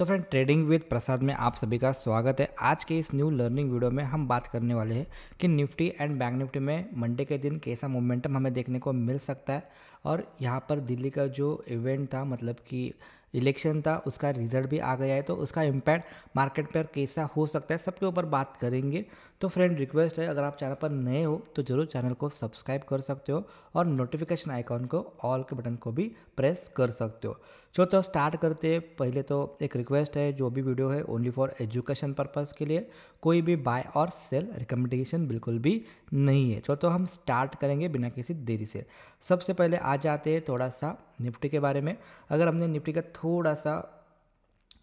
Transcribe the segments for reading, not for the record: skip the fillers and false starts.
तो friend, trading with प्रसाद में आप सभी का स्वागत है। आज के इस न्यू लर्निंग वीडियो में हम बात करने वाले हैं कि निफ्टी एंड बैंक निफ्टी में मंडे के दिन कैसा मोमेंटम हमें देखने को मिल सकता है और यहाँ पर दिल्ली का जो इवेंट था, मतलब कि इलेक्शन था, उसका रिजल्ट भी आ गया है, तो उसका इम्पैक्ट मार्केट पर कैसा हो सकता है, सबके ऊपर बात करेंगे। तो फ्रेंड, रिक्वेस्ट है, अगर आप चैनल पर नए हो तो ज़रूर चैनल को सब्सक्राइब कर सकते हो और नोटिफिकेशन आइकॉन को ऑल के बटन को भी प्रेस कर सकते हो। चलो तो स्टार्ट करते हैं। पहले तो एक रिक्वेस्ट है, जो भी वीडियो है ओनली फॉर एजुकेशन पर्पज़ के लिए, कोई भी बाय और सेल रिकमेंडेशन बिल्कुल भी नहीं है। चलो तो हम स्टार्ट करेंगे बिना किसी देरी से। सबसे पहले आ जाते हैं थोड़ा सा निफ्टी के बारे में। अगर हमने निफ्टी का थोड़ा सा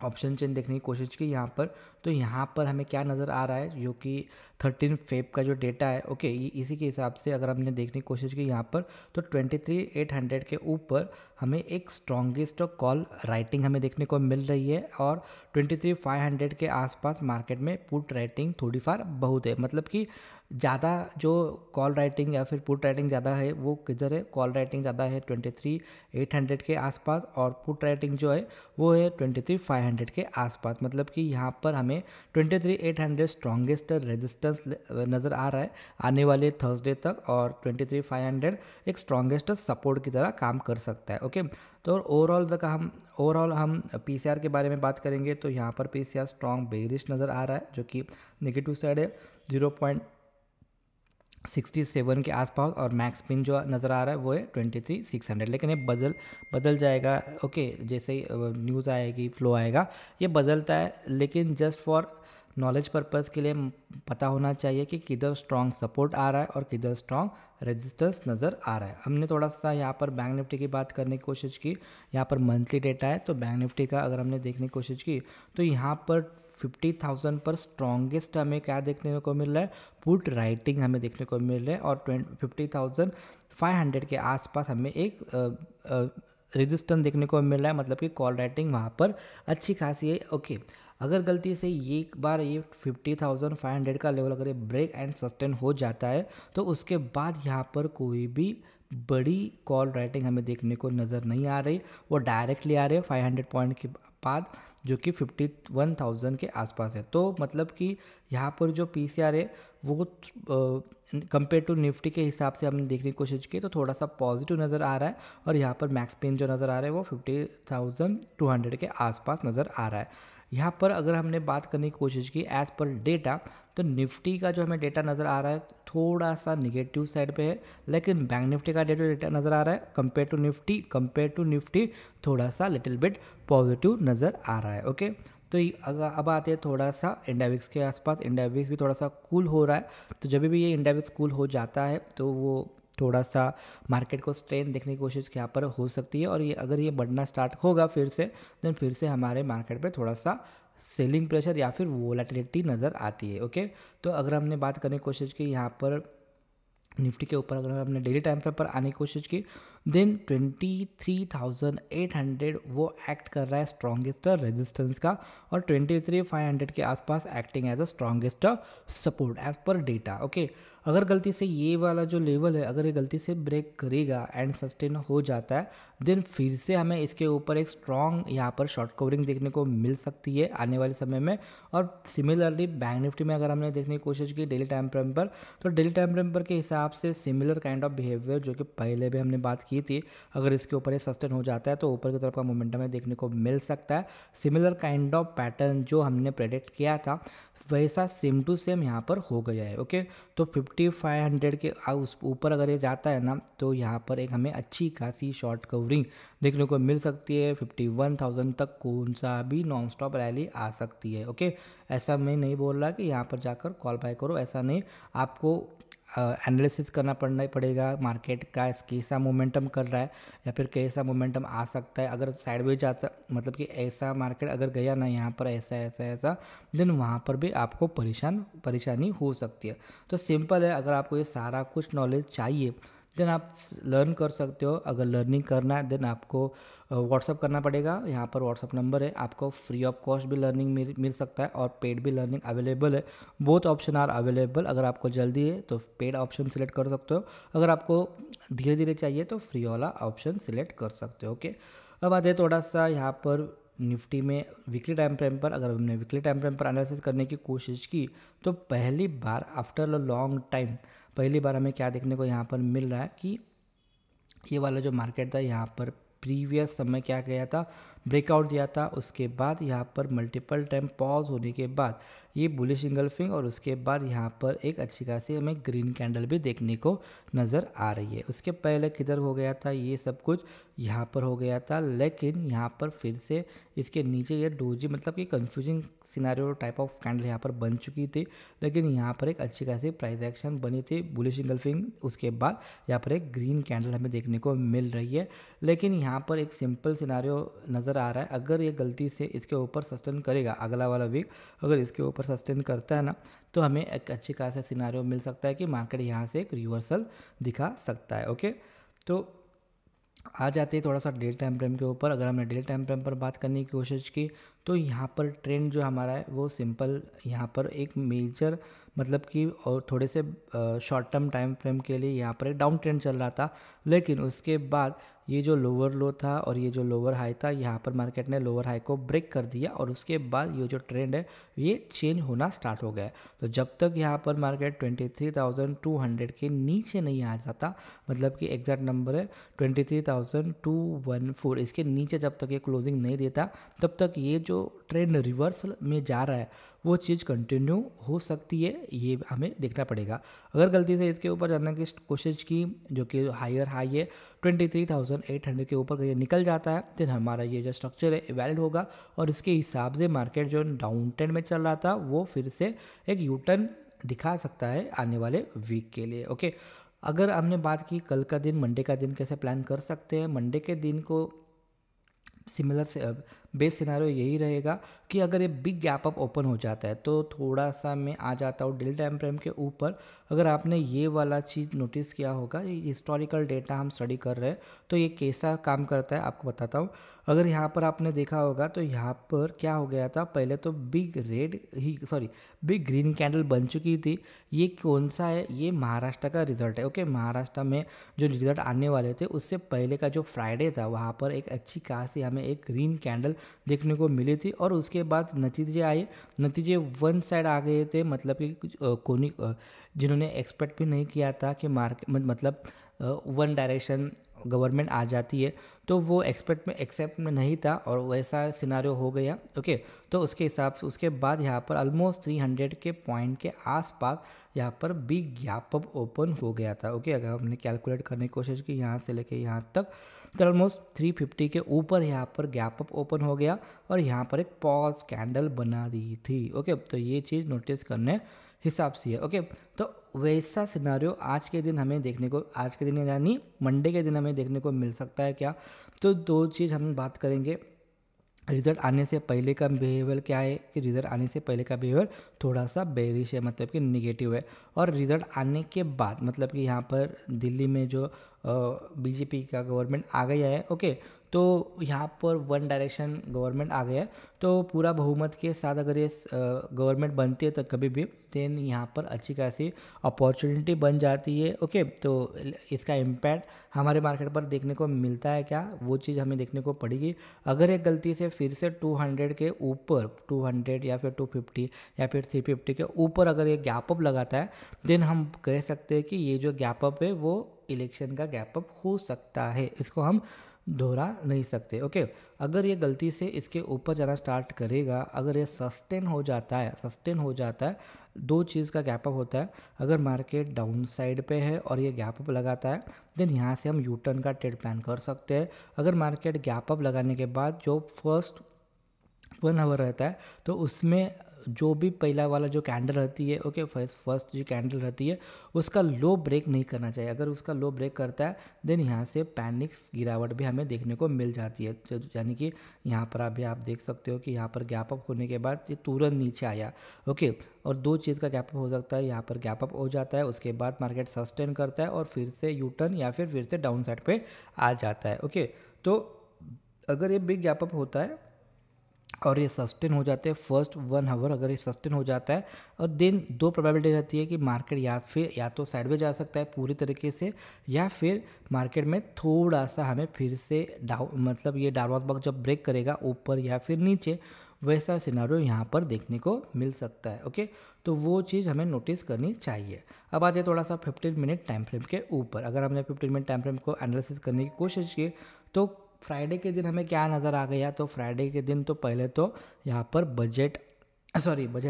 ऑप्शन चेन देखने की कोशिश की यहाँ पर, तो यहाँ पर हमें क्या नज़र आ रहा है, जो कि 13 फेब का जो डेटा है, ओके, इसी के हिसाब से अगर हमने देखने की कोशिश की यहाँ पर, तो 23,800 के ऊपर हमें एक स्ट्रॉन्गेस्ट कॉल राइटिंग हमें देखने को मिल रही है और 23,500 के आसपास मार्केट में पुट राइटिंग थोड़ी फार बहुत है। मतलब कि ज़्यादा जो कॉल राइटिंग या फिर पुट राइटिंग ज़्यादा है वो किधर है, कॉल राइटिंग ज़्यादा है 23,800 के आसपास और पुट राइटिंग जो है वो है 23,500 के आसपास। मतलब कि यहाँ पर हमें 23,800 स्ट्रॉन्गेस्ट रेजिस्टेंस नज़र आ रहा है आने वाले थर्सडे तक, और 23,500 एक स्ट्रॉन्गेस्ट सपोर्ट की तरह काम कर सकता है। ओके, तो ओवरऑल हम पीसीआर के बारे में बात करेंगे, तो यहाँ पर पीसीआर स्ट्रॉन्ग बेरिश नज़र आ रहा है, जो कि नेगेटिव साइड है 0.67 के आसपास, और मैक्स पिन जो नज़र आ रहा है वो है 23,600। लेकिन ये बदल जाएगा। ओके, जैसे ही न्यूज़ आएगी, फ्लो आएगा, ये बदलता है, लेकिन जस्ट फॉर नॉलेज पर्पज़ के लिए पता होना चाहिए कि किधर स्ट्रॉन्ग सपोर्ट आ रहा है और किधर स्ट्रॉन्ग रेजिस्टेंस नज़र आ रहा है। हमने थोड़ा सा यहाँ पर बैंक निफ्टी की बात करने की कोशिश की। यहाँ पर मंथली डेटा है, तो बैंक निफ्टी का अगर हमने देखने की कोशिश की, तो यहाँ पर 50,000 पर स्ट्रॉन्गेस्ट हमें क्या देखने को मिल रहा है, पुट राइटिंग हमें देखने को मिल रहा है, और 50,500 के आसपास हमें एक रेजिस्टेंस देखने को मिल रहा है। मतलब कि कॉल राइटिंग वहाँ पर अच्छी खासी है। ओके, अगर गलती से एक बार ये 50,500 का लेवल अगर ये ब्रेक एंड सस्टेन हो जाता है, तो उसके बाद यहाँ पर कोई भी बड़ी कॉल राइटिंग हमें देखने को नज़र नहीं आ रही। वो डायरेक्टली आ रही है 500 पॉइंट के बाद, जो कि 51,000 के आसपास है। तो मतलब कि यहाँ पर जो पीसीआर है वो कंपेयर टू निफ्टी के हिसाब से हमने देखने की कोशिश की, तो थोड़ा सा पॉजिटिव नज़र आ रहा है, और यहाँ पर मैक्स पिन जो नज़र आ रहा है वो 50,200 के आसपास नज़र आ रहा है। यहाँ पर अगर हमने बात करने की कोशिश की एज पर डेटा, तो निफ्टी का जो हमें डेटा नज़र आ रहा है थोड़ा सा निगेटिव साइड पे है, लेकिन बैंक निफ्टी का डेटा नज़र आ रहा है कंपेयर टू निफ्टी थोड़ा सा लिटिल बिट पॉजिटिव नज़र आ रहा है। ओके, तो अब आते हैं थोड़ा सा इंडिया विक्स के आसपास। इंडिया विक्स भी थोड़ा सा कूल हो रहा है, तो जब भी ये इंडिया विक्स कूल हो जाता है तो वो थोड़ा सा मार्केट को स्ट्रेन देखने की कोशिश यहाँ पर हो सकती है, और ये अगर ये बढ़ना स्टार्ट होगा फिर से, देन फिर से हमारे मार्केट पे थोड़ा सा सेलिंग प्रेशर या फिर वोलेटिलिटी नज़र आती है। ओके, तो अगर हमने बात करने की कोशिश की यहाँ पर निफ्टी के ऊपर, अगर हमने डेली टाइम फ्रेम पर आने की कोशिश की, देन 23,800 वो एक्ट कर रहा है स्ट्रॉन्गेस्ट रेजिस्टेंस का, और 23,500 के आसपास acting as a strongest support as per data. Okay, अगर गलती से ये वाला जो लेवल है, अगर ये गलती से ब्रेक करेगा एंड सस्टेन हो जाता है, देन फिर से हमें इसके ऊपर एक स्ट्रॉन्ग यहाँ पर शॉर्ट कवरिंग देखने को मिल सकती है आने वाले समय में। और सिमिलरली बैंक निफ्टी में अगर हमने देखने की कोशिश की डेली टाइम फ्रेम पर, तो डेली टाइम फ्रेम पर के हिसाब से सिमिलर काइंड ऑफ बिहेवियर जो कि पहले भी हमने बात की थी, अगर इसके ऊपर ये सस्टेन हो जाता है तो ऊपर की तरफ का मोमेंटम हमें देखने को मिल सकता है। सिमिलर काइंड ऑफ पैटर्न जो हमने प्रेडिक्ट किया था वैसा सेम टू सेम यहाँ पर हो गया है। ओके, तो 5500 के उस ऊपर अगर ये जाता है ना, तो यहाँ पर एक हमें अच्छी खासी शॉर्ट कवरिंग देखने को मिल सकती है। 51,000 तक कौन सा भी नॉन स्टॉप रैली आ सकती है। ओके, ऐसा मैं नहीं बोल रहा कि यहाँ पर जाकर कॉल बाय करो, ऐसा नहीं। आपको एनालिसिस करना पड़ेगा मार्केट का कैसा मोमेंटम कर रहा है या फिर कैसा मोमेंटम आ सकता है। अगर साइडवेज जाता, मतलब कि ऐसा मार्केट अगर गया ना यहाँ पर ऐसा, देन वहाँ पर भी आपको परेशानी हो सकती है। तो सिंपल है, अगर आपको ये सारा कुछ नॉलेज चाहिए देन आप लर्न कर सकते हो। अगर लर्निंग करना है देन आपको व्हाट्सअप करना पड़ेगा। यहाँ पर व्हाट्सअप नंबर है, आपको फ्री ऑफ कॉस्ट भी लर्निंग मिल सकता है और पेड भी लर्निंग अवेलेबल है। Both option are available. अगर आपको जल्दी है तो पेड ऑप्शन सिलेक्ट कर सकते हो, अगर आपको धीरे धीरे चाहिए तो फ्री वाला ऑप्शन सिलेक्ट कर सकते हो। ओके, अब आते हैं थोड़ा सा यहाँ पर निफ्टी में वीकली टाइम फ्रेम पर अगर हमने वीकली टाइम फ्रेम पर एनालिसिस करने की कोशिश की तो पहली बार आफ्टर अ लॉन्ग टाइम पहली बार हमें क्या देखने को यहाँ पर मिल रहा है कि ये वाला जो मार्केट था यहाँ पर प्रीवियस समय क्या गया था, ब्रेकआउट दिया था, उसके बाद यहाँ पर मल्टीपल टाइम पॉज होने के बाद ये बुलिश इंगल्फिंग और उसके बाद यहाँ पर एक अच्छी खासी हमें ग्रीन कैंडल भी देखने को नज़र आ रही है। उसके पहले किधर हो गया था, ये सब कुछ यहाँ पर हो गया था, लेकिन यहाँ पर फिर से इसके नीचे ये डोजी मतलब कि confusing scenario type of candle यहाँ पर बन चुकी थी, लेकिन यहाँ पर एक अच्छी खासी प्राइस एक्शन बनी थी बुलिश इंगल्फिंग, उसके बाद यहाँ पर एक ग्रीन कैंडल हमें देखने को मिल रही है। लेकिन यहाँ पर एक सिंपल सिनेरियो नज़र आ रहा है, अगर ये गलती से इसके ऊपर सस्टेन करेगा अगला वाला वीक, अगर इसके ऊपर सस्टेन करता है ना तो हमें एक अच्छी खासा सिनेरियो मिल सकता है कि मार्केट यहाँ से एक रिवर्सल दिखा सकता है। ओके, तो आ जाते हैं थोड़ा सा डे टाइम फ्रेम के ऊपर। अगर हमने डे टाइम फ्रेम पर बात करने की कोशिश की तो यहाँ पर ट्रेंड जो हमारा है वो सिंपल यहाँ पर एक मेजर मतलब कि और थोड़े से शॉर्ट टर्म टाइम फ्रेम के लिए यहाँ पर एक डाउन ट्रेंड चल रहा था, लेकिन उसके बाद ये जो लोअर लो था और ये जो लोअर हाई था यहाँ पर मार्केट ने लोअर हाई को ब्रेक कर दिया और उसके बाद ये जो ट्रेंड है ये चेंज होना स्टार्ट हो गया। तो जब तक यहाँ पर मार्केट 23,200 के नीचे नहीं आ जाता, मतलब कि एग्जैक्ट नंबर है 23,214, इसके नीचे जब तक ये क्लोजिंग नहीं देता तब तक ये जो ट्रेंड रिवर्सल में जा रहा है वो चीज़ कंटिन्यू हो सकती है, ये हमें देखना पड़ेगा। अगर गलती से इसके ऊपर जाने की कोशिश की जो कि हायर हाई है 23,800 के ऊपर ये निकल जाता है, फिर हमारा ये जो स्ट्रक्चर है वैलिड होगा और इसके हिसाब से मार्केट जो डाउन ट्रेंड में चल रहा था वो फिर से एक यू टर्न दिखा सकता है आने वाले वीक के लिए। ओके, अगर हमने बात की कल का दिन मंडे का दिन कैसे प्लान कर सकते हैं, मंडे के दिन को सिमिलर से बेस सिनारियो यही रहेगा कि अगर ये बिग गैप अप ओपन हो जाता है तो थोड़ा सा मैं आ जाता हूँ डेली टाइम फ्रेम के ऊपर। अगर आपने ये वाला चीज़ नोटिस किया होगा, ये हिस्टोरिकल डेटा हम स्टडी कर रहे हैं तो ये कैसा काम करता है आपको बताता हूँ। अगर यहाँ पर आपने देखा होगा तो यहाँ पर क्या हो गया था, पहले तो बिग ग्रीन कैंडल बन चुकी थी। ये कौन सा है, ये महाराष्ट्र का रिजल्ट है। ओके, महाराष्ट्र में जो रिजल्ट आने वाले थे उससे पहले का जो फ्राइडे था वहाँ पर एक अच्छी खासी हमें एक ग्रीन कैंडल देखने को मिली थी और उसके बाद नतीजे आए, नतीजे वन साइड आ गए थे, मतलब कि कोनी जिन्होंने एक्सपेक्ट भी नहीं किया था कि मतलब वन डायरेक्शन गवर्नमेंट आ जाती है तो वो एक्सेप्ट में नहीं था और वैसा सिनारियो हो गया। ओके, तो उसके हिसाब से उसके बाद यहाँ पर ऑलमोस्ट 300 के पॉइंट के आसपास यहाँ पर बिग गैप अप ओपन हो गया था। ओके, अगर हमने कैलकुलेट करने की कोशिश की यहाँ से लेके यहाँ तक तो ऑलमोस्ट 350 के ऊपर यहाँ पर गैप अप ओपन हो गया और यहाँ पर एक पॉज कैंडल बना दी थी। ओके, तो ये चीज़ नोटिस करने हिसाब से है। ओके, तो वैसा सिनारियो आज के दिन हमें देखने को, आज के दिन यानी मंडे के दिन हमें देखने को मिल सकता है क्या। तो दो चीज़ हम बात करेंगे, रिजल्ट आने से पहले का बिहेवियर क्या है कि रिजल्ट आने से पहले का बिहेवियर थोड़ा सा बेरिश है, मतलब कि निगेटिव है, और रिजल्ट आने के बाद मतलब कि यहाँ पर दिल्ली में जो बीजेपी का गवर्नमेंट आ गया है। ओके, तो यहाँ पर वन डायरेक्शन गवर्नमेंट आ गया है, तो पूरा बहुमत के साथ अगर ये गवर्नमेंट बनती है तो कभी भी देन यहाँ पर अच्छी खासी अपॉर्चुनिटी बन जाती है। ओके, तो इसका इम्पैक्ट हमारे मार्केट पर देखने को मिलता है क्या, वो चीज़ हमें देखने को पड़ेगी। अगर एक गलती से फिर से 200 के ऊपर 200 या फिर 250 या फिर 350 के ऊपर अगर ये गैप अप लगाता है देन हम कह सकते हैं कि ये जो गैप अप है वो इलेक्शन का गैप अप हो सकता है, इसको हम दोहरा नहीं सकते। ओके, अगर ये गलती से इसके ऊपर जाना स्टार्ट करेगा, अगर ये सस्टेन हो जाता है दो चीज़ का गैप अप होता है। अगर मार्केट डाउन साइड पे है और ये गैप अप लगाता है देन यहाँ से हम यू टर्न का ट्रेड प्लान कर सकते हैं। अगर मार्केट गैप अप लगाने के बाद जो फर्स्ट 1 आवर रहता है तो उसमें जो भी पहला वाला जो कैंडल रहती है, ओके, फर्स्ट जो कैंडल रहती है उसका लो ब्रेक नहीं करना चाहिए। अगर उसका लो ब्रेक करता है देन यहाँ से पैनिक्स गिरावट भी हमें देखने को मिल जाती है। तो यानी कि यहाँ पर अभी आप देख सकते हो कि यहाँ पर गैप अप होने के बाद ये तुरंत नीचे आया। ओके, और दो चीज़ का गैप अप हो सकता है, यहाँ पर गैप अप हो जाता है, उसके बाद मार्केट सस्टेन करता है और फिर से यू टर्न या फिर से डाउन साइड पर आ जाता है। ओके, तो अगर ये बिग गैप अप होता है और ये सस्टेन हो जाते हैं फर्स्ट 1 आवर, अगर ये सस्टेन हो जाता है और देन दो प्रोबेबिलिटी रहती है कि मार्केट या तो साइडवेज जा सकता है पूरी तरीके से, या फिर मार्केट में थोड़ा सा हमें फिर से डाउन, मतलब ये डाउनवर्ड बॉक्स जब ब्रेक करेगा ऊपर या फिर नीचे, वैसा सिनारियो यहाँ पर देखने को मिल सकता है। ओके, तो वो चीज़ हमें नोटिस करनी चाहिए। अब आते हैं थोड़ा सा 15 मिनट टाइम फ्रेम के ऊपर। अगर हमने 15 मिनट टाइम फ्रेम को एनालिसिस करने की कोशिश की तो फ्राइडे के दिन हमें क्या नज़र आ गया, तो फ्राइडे के दिन तो पहले तो यहाँ पर बजट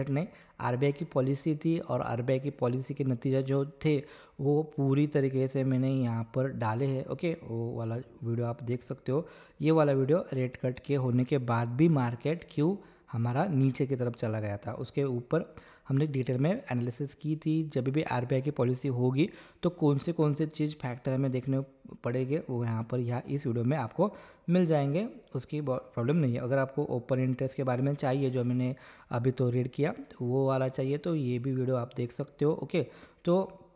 नहीं, आरबीआई की पॉलिसी थी, और आरबीआई की पॉलिसी के नतीजे जो थे वो पूरी तरीके से मैंने यहाँ पर डाले हैं। ओके, वो वाला वीडियो आप देख सकते हो। ये वाला वीडियो रेट कट के होने के बाद भी मार्केट क्यों हमारा नीचे की तरफ चला गया था, उसके ऊपर हमने डिटेल में एनालिसिस की थी। जब भी आरबीआई की पॉलिसी होगी तो कौन से चीज़ फैक्टर हमें देखने पड़ेंगे, वो यहाँ इस वीडियो में आपको मिल जाएंगे, उसकी प्रॉब्लम नहीं है। अगर आपको ओपन इंटरेस्ट के बारे में चाहिए जो मैंने अभी तो रीड किया, तो वो वाला चाहिए तो ये भी वीडियो आप देख सकते हो। ओके, तो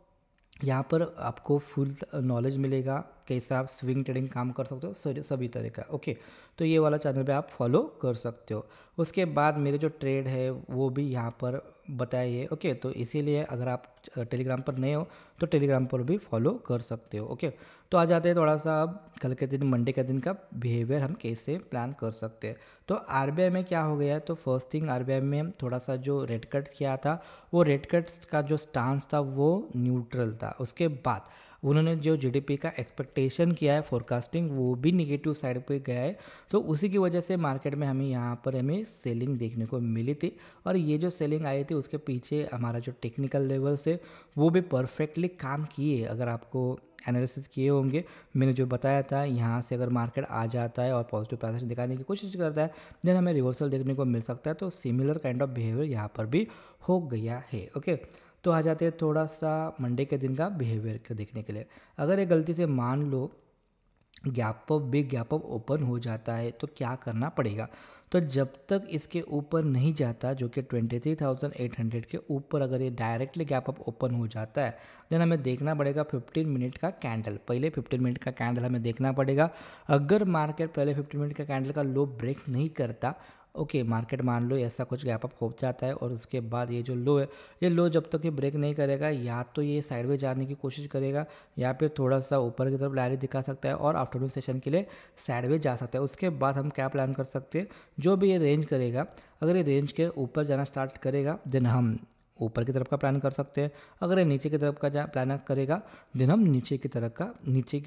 यहाँ पर आपको फुल नॉलेज मिलेगा कैसा आप स्विंग ट्रेडिंग काम कर सकते हो सभी तरह का। ओके, तो ये वाला चैनल पे आप फॉलो कर सकते हो। उसके बाद मेरे जो ट्रेड है वो भी यहाँ पर बताइए। ओके, तो इसीलिए अगर आप टेलीग्राम पर नए हो तो टेलीग्राम पर भी फॉलो कर सकते हो। ओके, तो आ जाते हैं थोड़ा सा अब कल के दिन, मंडे के दिन का बिहेवियर हम कैसे प्लान कर सकते हैं। तो आरबीआई में क्या हो गया, तो फर्स्ट थिंग आरबीआई में थोड़ा सा जो रेट कट किया था, वो रेट कट्स का जो स्टांस था वो न्यूट्रल था। उसके बाद उन्होंने जो जीडीपी का एक्सपेक्टेशन किया है फोरकास्टिंग, वो भी निगेटिव साइड पे गया है। तो उसी की वजह से मार्केट में हमें सेलिंग देखने को मिली थी, और ये जो सेलिंग आई थी उसके पीछे हमारा जो टेक्निकल लेवल से वो भी परफेक्टली काम किए। अगर आपको एनालिसिस किए होंगे, मैंने जो बताया था, यहाँ से अगर मार्केट आ जाता है और पॉजिटिव पैसेज दिखाने की कोशिश करता है, देन हमें रिवर्सल देखने को मिल सकता है। तो सिमिलर काइंड ऑफ बिहेवियर यहाँ पर भी हो गया है। ओके, तो आ जाते हैं थोड़ा सा मंडे के दिन का बिहेवियर को देखने के लिए। अगर ये गलती से मान लो बिग गैप अप ओपन हो जाता है तो क्या करना पड़ेगा, तो जब तक इसके ऊपर नहीं जाता, जो कि 23,800 के ऊपर अगर ये डायरेक्टली गैप अप ओपन हो जाता है, देन हमें देखना पड़ेगा 15 मिनट का कैंडल। पहले 15 मिनट का कैंडल हमें देखना पड़ेगा। अगर मार्केट पहले 15 मिनट का कैंडल का लो ब्रेक नहीं करता, ओके, मार्केट मान लो ऐसा कुछ गैप अप हो जाता है, और उसके बाद ये जो लो है, ये लो जब तक ये ब्रेक नहीं करेगा, या तो ये साइडवेज जाने की कोशिश करेगा, या फिर थोड़ा सा ऊपर की तरफ लैरी दिखा सकता है और आफ्टरनून सेशन के लिए साइडवेज जा सकता है। उसके बाद हम क्या प्लान कर सकते हैं, जो भी ये रेंज करेगा, अगर ये रेंज के ऊपर जाना स्टार्ट करेगा, देन हम ऊपर की तरफ का प्लान कर सकते हैं। अगर ये नीचे की तरफ का प्लान करेगा, देन हम नीचे की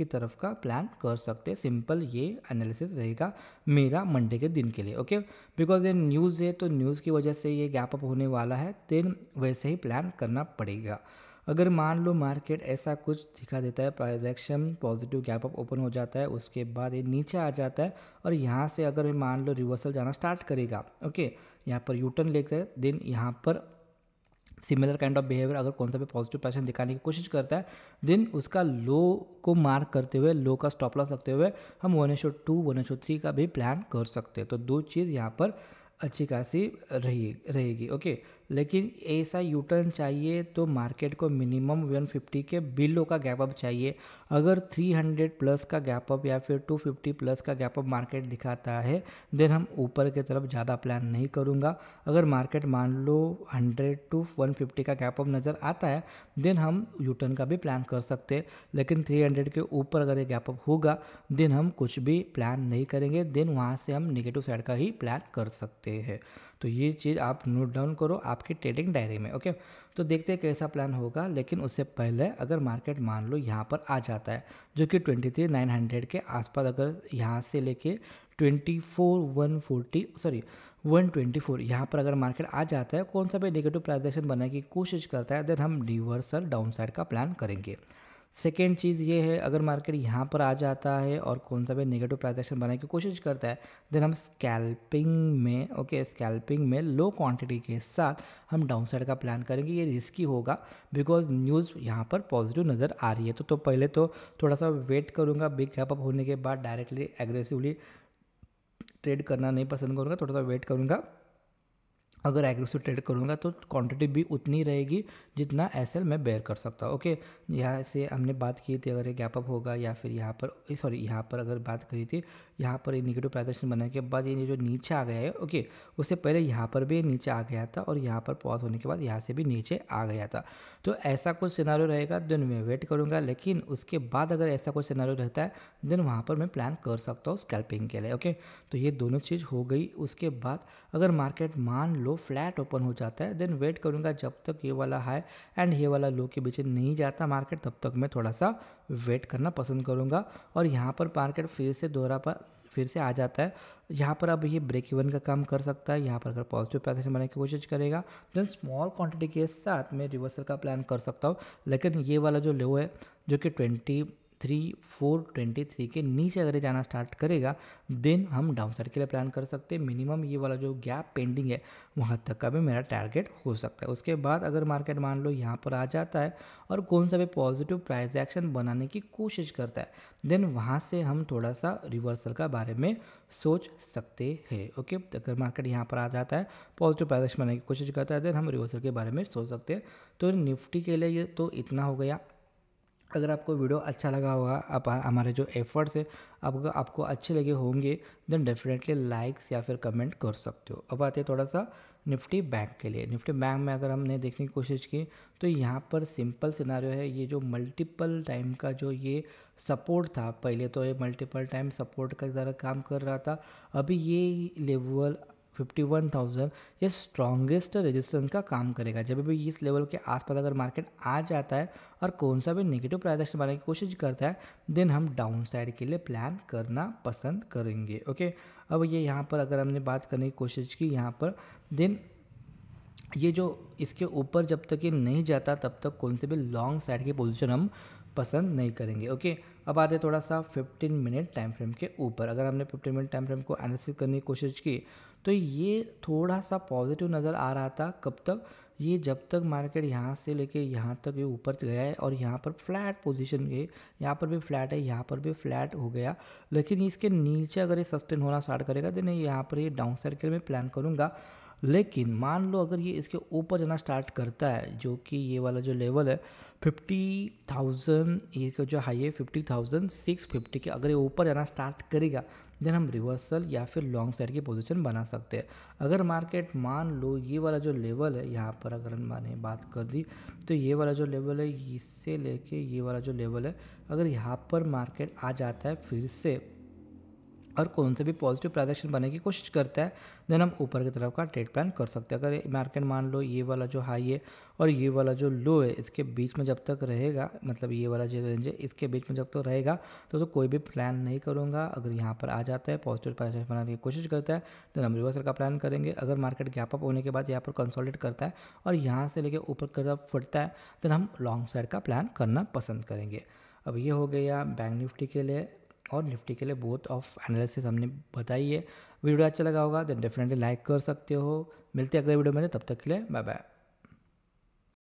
तरफ का प्लान कर सकते हैं। सिंपल ये एनालिसिस रहेगा मेरा मंडे के दिन के लिए। ओके, बिकॉज ये न्यूज़ है, तो न्यूज़ की वजह से ये गैप अप होने वाला है, देन वैसे ही प्लान करना पड़ेगा। अगर मान लो मार्केट ऐसा कुछ दिखा देता है, price action positive gap up open हो जाता है, उसके बाद ये नीचे आ जाता है, और यहाँ से अगर मान लो रिवर्सल जाना स्टार्ट करेगा, ओके, यहाँ पर यू टर्न लेकर, देन यहाँ पर सिमिलर काइंड ऑफ बिहेवियर अगर कौन सा भी पॉजिटिव पैशन दिखाने की कोशिश करता है, देन उसका लो को मार्क करते हुए, लो का स्टॉप लॉस रखते हुए हम 1:2 1:3 का भी प्लान कर सकते हैं। तो दो चीज़ यहाँ पर अच्छी खासी रहेगी। ओके, लेकिन ऐसा यू टर्न चाहिए तो मार्केट को मिनिमम 150 के बिलो का गैप अप चाहिए। अगर 300 प्लस का गैप अप या फिर 250 प्लस का गैप अप मार्केट दिखाता है, देन हम ऊपर की तरफ ज़्यादा प्लान नहीं करूँगा। अगर मार्केट मान लो 100 to 150 का गैप अप नज़र आता है, देन हम यू टर्न का भी प्लान कर सकते हैं। लेकिन 300 के ऊपर अगर ये गैप अप होगा, देन हम कुछ भी प्लान नहीं करेंगे, देन वहाँ से हम नेगेटिव साइड का ही प्लान कर सकते हैं। तो ये चीज़ आप नोट डाउन करो आपकी ट्रेडिंग डायरी में। ओके, तो देखते हैं कैसा प्लान होगा। लेकिन उससे पहले अगर मार्केट मान लो यहाँ पर आ जाता है, जो कि 23,900 के आसपास, अगर यहाँ से लेके 124 यहाँ पर अगर मार्केट आ जाता है, कौन सा भी नेगेटिव प्राइस एक्शन बनाने की कोशिश करता है, देन हम रिवर्सल डाउन साइड का प्लान करेंगे। सेकेंड चीज़ ये है, अगर मार्केट यहाँ पर आ जाता है और कौन सा भी नेगेटिव प्राइस एक्शन बनाने की कोशिश करता है, देन हम स्कैल्पिंग में लो क्वांटिटी के साथ हम डाउन साइड का प्लान करेंगे। ये रिस्की होगा बिकॉज न्यूज़ यहाँ पर पॉजिटिव नज़र आ रही है। तो पहले तो थोड़ा सा वेट करूँगा, बिग गैप अप होने के बाद डायरेक्टली एग्रेसिवली ट्रेड करना नहीं पसंद करूँगा, थोड़ा सा वेट करूँगा। अगर एग्रेसिव ट्रेड करूँगा तो क्वांटिटी भी उतनी रहेगी जितना एसएल मैं बेयर कर सकता हूँ। ओके, यहाँ से हमने बात की थी, अगर ये गैप अप होगा या फिर यहाँ पर सॉरी यहाँ पर अगर बात करी थी, यहाँ पर ये नेगेटिव प्राइस एक्शन बनाने के बाद ये जो नीचे आ गया है, ओके, उससे पहले यहाँ पर भी नीचे आ गया था और यहाँ पर पॉज होने के बाद यहाँ से भी नीचे आ गया था। तो ऐसा कुछ सिनारियो रहेगा देन मैं वेट करूँगा, लेकिन उसके बाद अगर ऐसा कुछ सिनारियो रहता है देन वहाँ पर मैं प्लान कर सकता हूँ स्कैल्पिंग के लिए। ओके, तो ये दोनों चीज़ हो गई। उसके बाद अगर मार्केट मान लो फ्लैट ओपन हो जाता है देन वेट करूँगा जब तक ये वाला हाई एंड ये वाला लो के बीच नहीं जाता मार्केट, तब तक मैं थोड़ा सा वेट करना पसंद करूँगा। और यहाँ पर मार्केट फिर से आ जाता है, यहाँ पर अब ये ब्रेक इवन का काम कर सकता है। यहाँ पर अगर पॉजिटिव प्राइस एक्शन बनाने की कोशिश करेगा देन स्मॉल क्वांटिटी के साथ मैं रिवर्सल का प्लान कर सकता हूँ। लेकिन ये वाला जो लो है जो कि 23,423 के नीचे अगर ये जाना स्टार्ट करेगा देन हम डाउन साइड के लिए प्लान कर सकते हैं। मिनिमम ये वाला जो गैप पेंडिंग है वहाँ तक का भी मेरा टारगेट हो सकता है। उसके बाद अगर मार्केट मान लो यहाँ पर आ जाता है और कौन सा भी पॉजिटिव प्राइस एक्शन बनाने की कोशिश करता है देन वहाँ से हम थोड़ा सा रिवर्सल का बारे में सोच सकते हैं। ओके, अगर मार्केट यहाँ पर आ जाता है पॉजिटिव प्राइस एक्शन बनाने की कोशिश करता है देन हम रिवर्सल के बारे में सोच सकते हैं। तो निफ्टी के लिए ये तो इतना हो गया। अगर आपको वीडियो अच्छा लगा होगा, आप हमारे जो एफर्ट्स है आपको अच्छे लगे होंगे देन डेफिनेटली लाइक्स या फिर कमेंट कर सकते हो। अब आते हैं थोड़ा सा निफ्टी बैंक के लिए। निफ्टी बैंक में अगर हमने देखने की कोशिश की तो यहाँ पर सिंपल सिनारियो है, ये जो मल्टीपल टाइम का जो ये सपोर्ट था, पहले तो ये मल्टीपल टाइम सपोर्ट का ज़रा काम कर रहा था, अभी ये लेवल 51,000 ये स्ट्रॉन्गेस्ट रेजिस्टेंस का काम करेगा। जब भी इस लेवल के आसपास अगर मार्केट आ जाता है और कौन सा भी नेगेटिव प्राइस एक्शन बनाने की कोशिश करता है देन हम डाउन साइड के लिए प्लान करना पसंद करेंगे। ओके, अब ये यहाँ पर अगर हमने बात करने की कोशिश की यहाँ पर देन ये जो इसके ऊपर जब तक ये नहीं जाता तब तक कौन से भी लॉन्ग साइड की पोजीशन हम पसंद नहीं करेंगे। ओके, अब आते थोड़ा सा 15 मिनट टाइम फ्रेम के ऊपर। अगर हमने 15 मिनट टाइम फ्रेम को एनालिसिस करने की कोशिश की तो ये थोड़ा सा पॉजिटिव नज़र आ रहा था। कब तक? ये जब तक मार्केट यहाँ से लेके यहाँ तक ये ऊपर गया है और यहाँ पर फ्लैट पोजीशन है, यहाँ पर भी फ्लैट है, यहाँ पर भी फ्लैट हो गया, लेकिन इसके नीचे अगर ये सस्टेन होना स्टार्ट करेगा देन यहाँ पर ये डाउन साइड के लिए मैं प्लान करूँगा। लेकिन मान लो अगर ये इसके ऊपर जाना स्टार्ट करता है जो कि ये वाला जो लेवल है 50,000, ये जो हाई है 50,650 के, अगर ये ऊपर जाना स्टार्ट करेगा देन हम रिवर्सल या फिर लॉन्ग साइड की पोजीशन बना सकते हैं। अगर मार्केट मान लो ये वाला जो लेवल है यहाँ पर अगर मैंने बात कर दी तो ये वाला जो लेवल है इससे लेके ये वाला जो लेवल है अगर यहाँ पर मार्केट आ जाता है फिर से और कौन से भी पॉजिटिव प्राइस एक्शन बनाने की कोशिश करता है देन हम ऊपर की तरफ का ट्रेड प्लान कर सकते हैं। अगर मार्केट मान लो ये वाला जो हाई है और ये वाला जो लो है इसके बीच में जब तक रहेगा, मतलब ये वाला जो रेंज है इसके बीच में जब तक रहेगा तो कोई भी प्लान नहीं करूँगा। अगर यहाँ पर आ जाता है पॉजिटिव प्राइस एक्शन बनाने की कोशिश करता है देन हम रिवर्सल का प्लान करेंगे। अगर मार्केट गैप अप होने के बाद यहाँ पर कंसोलिडेट करता है और यहाँ से लेकर ऊपर की तरफ फटता है देन हम लॉन्ग साइड का प्लान करना पसंद करेंगे। अब ये हो गया बैंक निफ्टी के लिए और निफ्टी के लिए बोथ ऑफ एनालिसिस हमने बताई है। वीडियो अच्छा लगा होगा तो डेफिनेटली लाइक कर सकते हो। मिलते हैं अगले वीडियो में, तब तक के लिए बाय बाय।